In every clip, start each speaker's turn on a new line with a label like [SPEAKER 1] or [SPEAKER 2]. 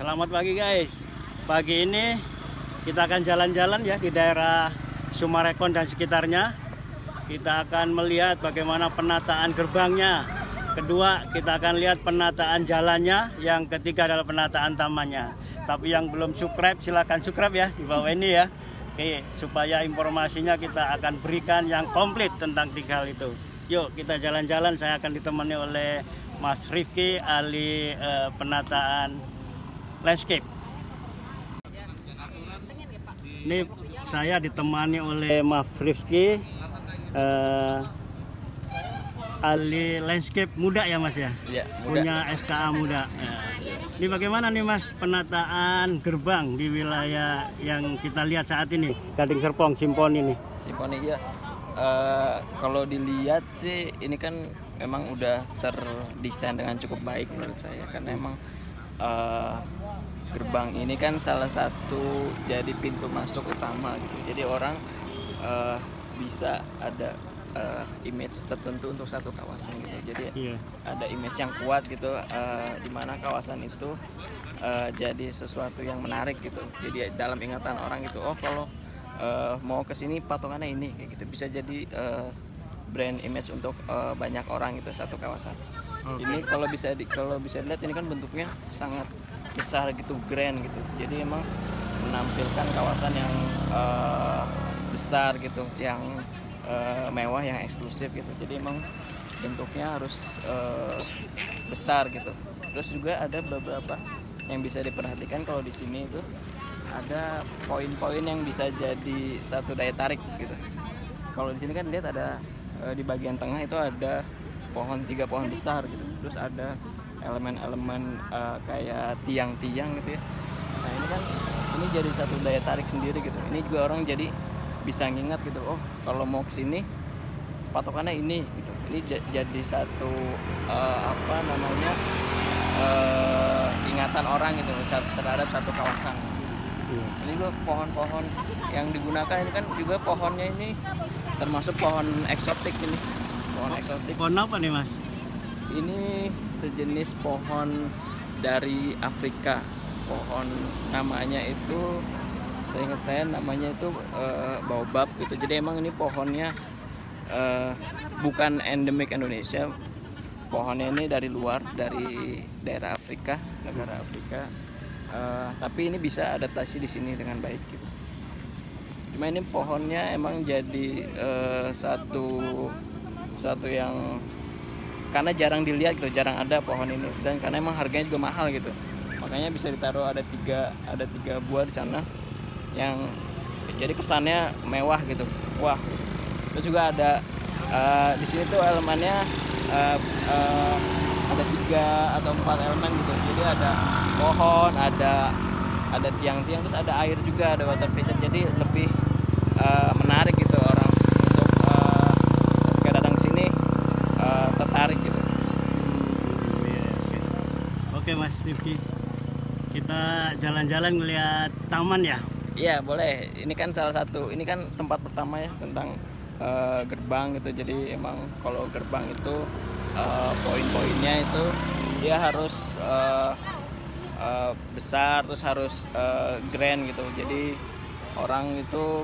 [SPEAKER 1] Selamat pagi guys. Pagi ini kita akan jalan-jalan ya di daerah Sumarekon dan sekitarnya. Kita akan melihat bagaimana penataan gerbangnya. Kedua, kita akan lihat penataan jalannya. Yang ketiga adalah penataan tamannya. Tapi yang belum subscribe silahkan subscribe ya di bawah ini ya. Oke, supaya informasinya kita akan berikan yang komplit tentang tiga hal itu. Yuk kita jalan-jalan. Saya akan ditemani oleh Mas Rifki, ahli penataan landscape. Ini saya ditemani oleh Mas Rifki, ahli landscape muda ya Mas ya?
[SPEAKER 2] Iya, muda.
[SPEAKER 1] Punya SKA muda. Ya. Ini bagaimana nih Mas penataan gerbang di wilayah yang kita lihat saat ini, Gading Serpong, Simponi nih?
[SPEAKER 2] Simponi ya. Kalau dilihat sih ini kan memang udah terdesain dengan cukup baik menurut saya, karena emang gerbang ini kan salah satu jadi pintu masuk utama gitu. Jadi orang bisa ada image tertentu untuk satu kawasan gitu. Jadi ada image yang kuat gitu, di mana kawasan itu jadi sesuatu yang menarik gitu. Jadi dalam ingatan orang gitu, oh kalau mau kesini patokannya ini kayak gitu, bisa jadi brand image untuk banyak orang gitu satu kawasan. Ini kalau bisa dilihat ini kan bentuknya sangat besar gitu, grand gitu. Jadi emang menampilkan kawasan yang besar gitu, yang mewah, yang eksklusif gitu. Jadi emang bentuknya harus besar gitu. Terus juga ada beberapa yang bisa diperhatikan kalau di sini itu ada poin-poin yang bisa jadi satu daya tarik gitu. Kalau di sini kan lihat ada di bagian tengah itu ada tiga pohon besar gitu. Terus ada elemen-elemen kayak tiang-tiang gitu ya. Nah ini kan ini jadi satu daya tarik sendiri gitu. Ini juga orang jadi bisa ngingat gitu, oh kalau mau kesini patokannya ini gitu. Ini jadi satu ingatan orang gitu terhadap satu kawasan. Ini juga pohon-pohon yang digunakan ini kan juga pohonnya ini termasuk pohon eksotik ini. Pohon eksotik.
[SPEAKER 1] Pohon apa nih Mas?
[SPEAKER 2] Ini sejenis pohon dari Afrika. Pohon namanya itu, seingat saya namanya itu baobab gitu. Jadi emang ini pohonnya bukan endemik Indonesia. Pohonnya ini dari luar, dari daerah Afrika, negara Afrika. Tapi ini bisa adaptasi di sini dengan baik gitu. Cuma ini pohonnya emang jadi satu yang karena jarang dilihat gitu, jarang ada pohon ini, dan karena emang harganya juga mahal gitu. Makanya bisa ditaruh ada tiga buah di sana yang jadi kesannya mewah gitu. Wah. Terus juga ada di sini tuh elemennya ada 3 atau 4 elemen gitu. Jadi ada pohon, ada tiang-tiang, terus ada air juga, ada water feature. Jadi lebih menarik gitu orang untuk ketika datang ke sini tertarik gitu.
[SPEAKER 1] Oke Mas Rifki, kita jalan-jalan ngeliat taman ya?
[SPEAKER 2] Iya boleh. Ini kan salah satu, ini kan tempat pertama ya tentang gerbang gitu. Jadi emang kalau gerbang itu poin-poinnya itu dia harus besar, terus harus grand gitu. Jadi orang itu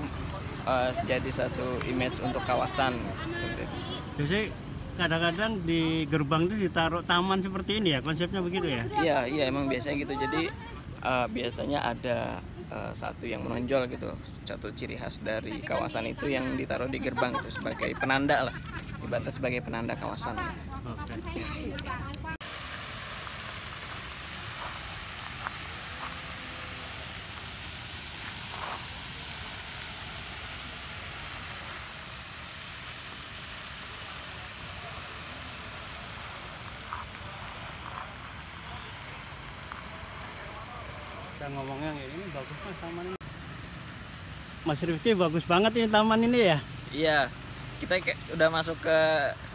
[SPEAKER 2] jadi satu image untuk kawasan gitu.
[SPEAKER 1] Jadi kadang-kadang di gerbang itu ditaruh taman seperti ini ya, konsepnya begitu ya?
[SPEAKER 2] Iya emang biasanya gitu. Jadi biasanya ada satu yang menonjol gitu, satu ciri khas dari kawasan itu yang ditaruh di gerbang itu sebagai penanda lah, ibaratnya sebagai penanda kawasan.
[SPEAKER 1] Oke. Kita ngomongnya ini bagus Mas taman ini. Mas Rifki, bagus banget ini taman ini ya?
[SPEAKER 2] Iya, kita udah masuk ke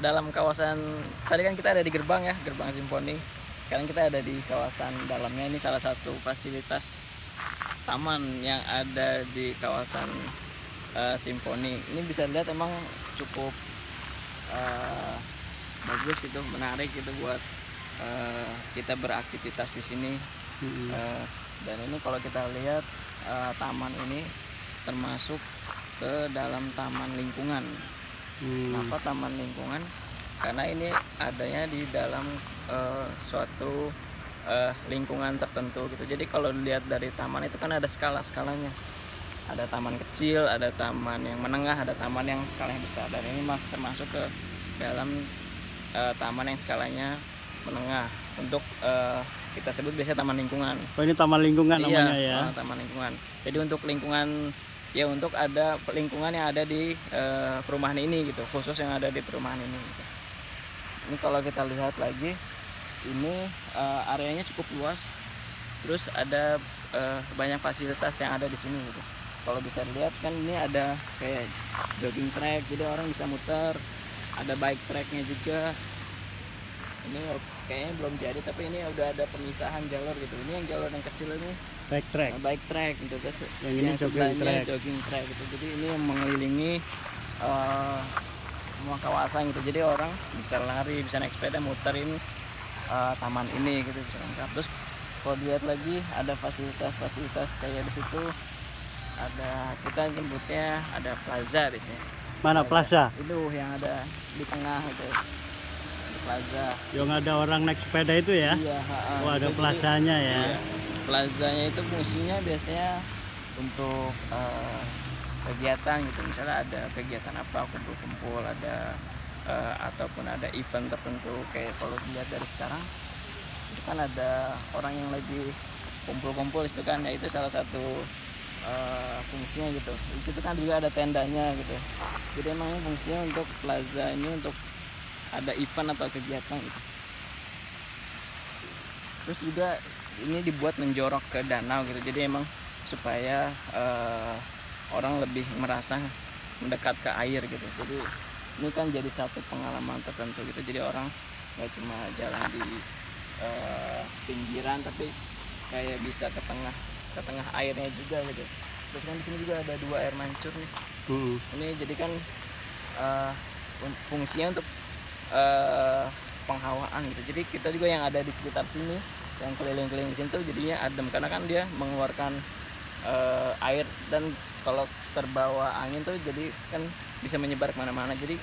[SPEAKER 2] dalam kawasan. Tadi kan kita ada di gerbang ya, gerbang Simponi. Sekarang kita ada di kawasan dalamnya. Ini salah satu fasilitas taman yang ada di kawasan Simponi. Ini bisa lihat emang cukup bagus gitu, menarik gitu buat kita beraktivitas di sini. Dan ini kalau kita lihat taman ini termasuk ke dalam taman lingkungan. Kenapa taman lingkungan? Karena ini adanya di dalam suatu lingkungan tertentu gitu. Jadi kalau dilihat dari taman itu kan ada skala-skalanya. Ada taman kecil, ada taman yang menengah, ada taman yang skalanya besar. Dan ini masih termasuk ke dalam taman yang skalanya menengah. Untuk kita sebut biasanya taman lingkungan.
[SPEAKER 1] Oh, ini taman lingkungan namanya ya?
[SPEAKER 2] Taman lingkungan. Jadi untuk lingkungan, ya untuk ada lingkungan yang ada di perumahan ini gitu, khusus yang ada di perumahan ini gitu. Ini kalau kita lihat lagi, ini areanya cukup luas, terus ada banyak fasilitas yang ada di sini gitu. Kalau bisa dilihat kan ini ada kayak jogging track, jadi orang bisa muter, ada bike tracknya juga. Ini kayaknya belum jadi, tapi ini udah ada pemisahan jalur gitu. Ini yang jalur yang kecil ini
[SPEAKER 1] bike track
[SPEAKER 2] gitu,
[SPEAKER 1] yang ini
[SPEAKER 2] jogging track gitu. Jadi ini yang mengelilingi semua kawasan gitu. Jadi orang bisa lari, bisa naik sepeda, muterin taman ini gitu, bisa lengkap. Terus kalau dilihat lagi ada fasilitas kayak di situ ada, kita nyebutnya ada plaza biasanya.
[SPEAKER 1] Mana plaza?
[SPEAKER 2] Itu yang ada di tengah itu. Plaza.
[SPEAKER 1] Yang ada orang naik sepeda itu ya?
[SPEAKER 2] Iya.
[SPEAKER 1] Oh, ada plazanya ya?
[SPEAKER 2] Iya. Plazanya itu fungsinya biasanya untuk kegiatan gitu. Misalnya ada kegiatan apa, kumpul-kumpul, ada ataupun ada event tertentu. Kayak kalau dilihat dari sekarang itu kan ada orang yang lagi kumpul-kumpul itu kan, ya itu salah satu fungsinya gitu. Di situ kan juga ada tendanya gitu. Jadi emang fungsinya untuk plaza ini untuk ada event atau kegiatan gitu. Terus juga ini dibuat menjorok ke danau gitu. Jadi emang supaya orang lebih merasa mendekat ke air gitu. Jadi ini kan jadi satu pengalaman tertentu gitu. Jadi orang nggak cuma jalan di pinggiran, tapi kayak bisa ke tengah airnya juga gitu. Terus kan di sini juga ada 2 air mancur nih. Ini jadi kan fungsinya untuk penghawaan gitu. Jadi kita juga yang ada di sekitar sini, yang keliling-keliling di sini tuh jadinya adem karena kan dia mengeluarkan air, dan kalau terbawa angin tuh jadi kan bisa menyebar kemana-mana. Jadi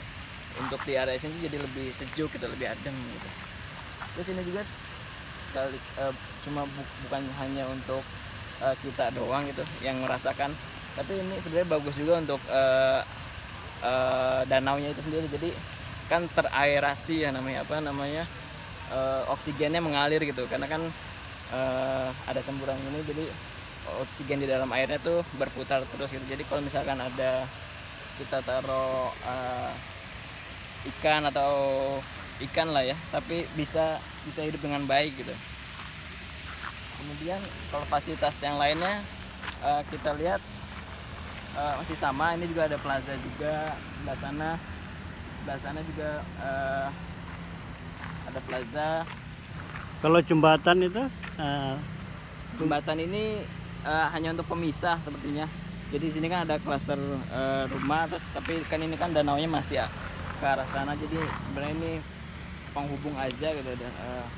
[SPEAKER 2] untuk di area sini jadi lebih sejuk gitu, lebih adem gitu. Terus ini juga bukan hanya untuk kita doang gitu yang merasakan, tapi ini sebenarnya bagus juga untuk danaunya itu sendiri. Jadi kan teraerasi ya, namanya oksigennya mengalir gitu, karena kan ada semburan ini, jadi oksigen di dalam airnya tuh berputar terus gitu. Jadi kalau misalkan ada kita taruh ikan atau ikan lah ya, tapi bisa hidup dengan baik gitu. Kemudian kalau fasilitas yang lainnya kita lihat masih sama. Ini juga ada plaza juga, sebelah sana juga ada plaza.
[SPEAKER 1] Kalau jembatan itu?
[SPEAKER 2] Jembatan ini hanya untuk pemisah sepertinya. Jadi sini kan ada klaster rumah, terus tapi kan ini kan danaunya masih ke arah sana. Jadi sebenarnya ini penghubung aja gitu.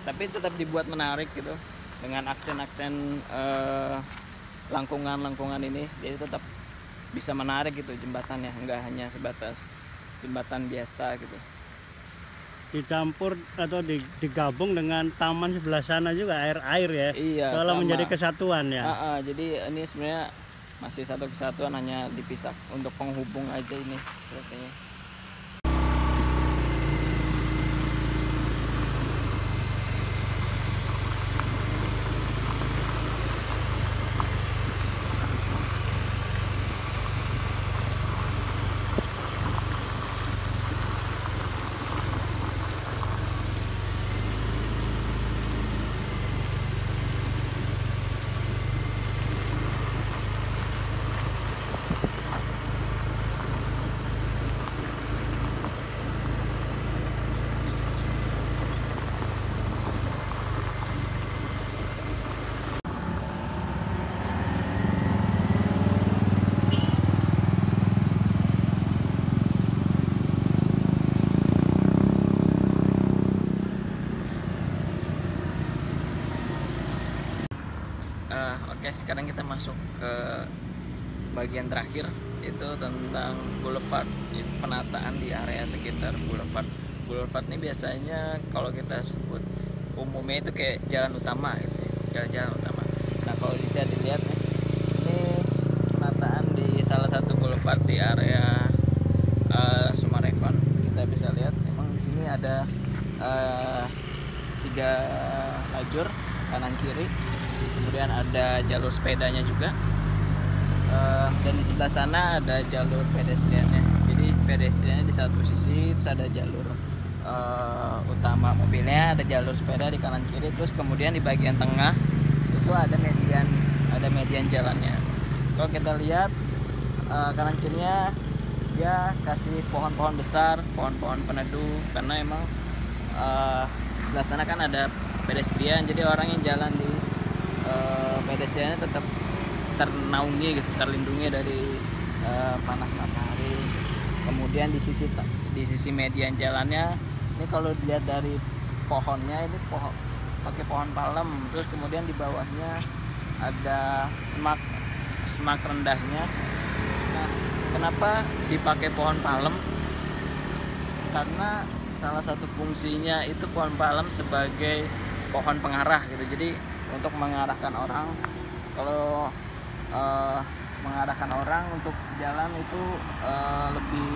[SPEAKER 2] Tapi tetap dibuat menarik gitu dengan aksen-aksen langkungan ini. Jadi tetap bisa menarik gitu jembatannya, nggak hanya sebatas jembatan biasa gitu.
[SPEAKER 1] Dicampur atau digabung dengan taman sebelah sana juga, air ya.
[SPEAKER 2] Iya,
[SPEAKER 1] kalau menjadi kesatuan ya.
[SPEAKER 2] Jadi ini sebenarnya masih satu kesatuan, hanya dipisah untuk penghubung aja ini sepertinya. Oke, sekarang kita masuk ke bagian terakhir, itu tentang boulevard, penataan di area sekitar boulevard. Boulevard ini biasanya kalau kita sebut umumnya itu kayak jalan utama gitu, jalan-jalan utama. Nah, kalau bisa dilihat nih, ini penataan di salah satu boulevard di area Summarecon. Kita bisa lihat emang di sini ada 3 lajur kanan kiri, kemudian ada jalur sepedanya juga, dan di sebelah sana ada jalur pedestriannya. Jadi pedestriannya di satu sisi, terus ada jalur utama mobilnya, ada jalur sepeda di kanan kiri, terus kemudian di bagian tengah itu ada median jalannya. Kalau kita lihat kanan kirinya dia kasih pohon-pohon besar, pohon-pohon peneduh, karena emang sebelah sana kan ada pedestrian, jadi orang yang jalan di pedestriannya tetap ternaungi gitu, terlindungi dari panas matahari. Kemudian di sisi median jalannya ini kalau dilihat dari pohonnya, ini pakai pohon palem, terus kemudian di bawahnya ada semak rendahnya. Nah, kenapa dipakai pohon palem? Karena salah satu fungsinya itu pohon palem sebagai pohon pengarah gitu. Jadi untuk mengarahkan orang, kalau mengarahkan orang untuk jalan itu lebih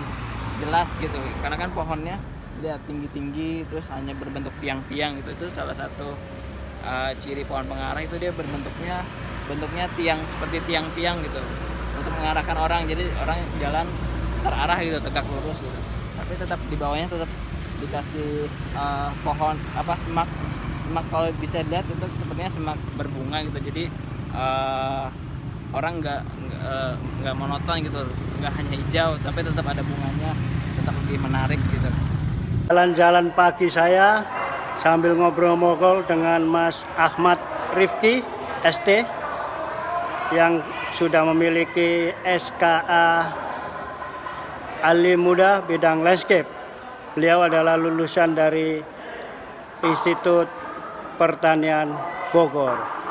[SPEAKER 2] jelas gitu, karena kan pohonnya lihat tinggi-tinggi, terus hanya berbentuk tiang-tiang gitu. Itu salah satu ciri pohon pengarah, itu dia bentuknya tiang, seperti tiang-tiang gitu, untuk mengarahkan orang. Jadi orang jalan terarah gitu, tegak lurus gitu, tapi tetap di bawahnya tetap dikasih pohon semak. Kalau bisa dilihat itu sepertinya semak berbunga gitu. Jadi orang nggak monoton gitu, nggak hanya hijau tapi tetap ada bunganya, tetap lebih menarik gitu.
[SPEAKER 1] Jalan-jalan pagi saya sambil ngobrol-ngobrol dengan Mas Ahmad Rifki ST yang sudah memiliki SKA ahli muda bidang landscape. Beliau adalah lulusan dari Institut Pertanian Bogor.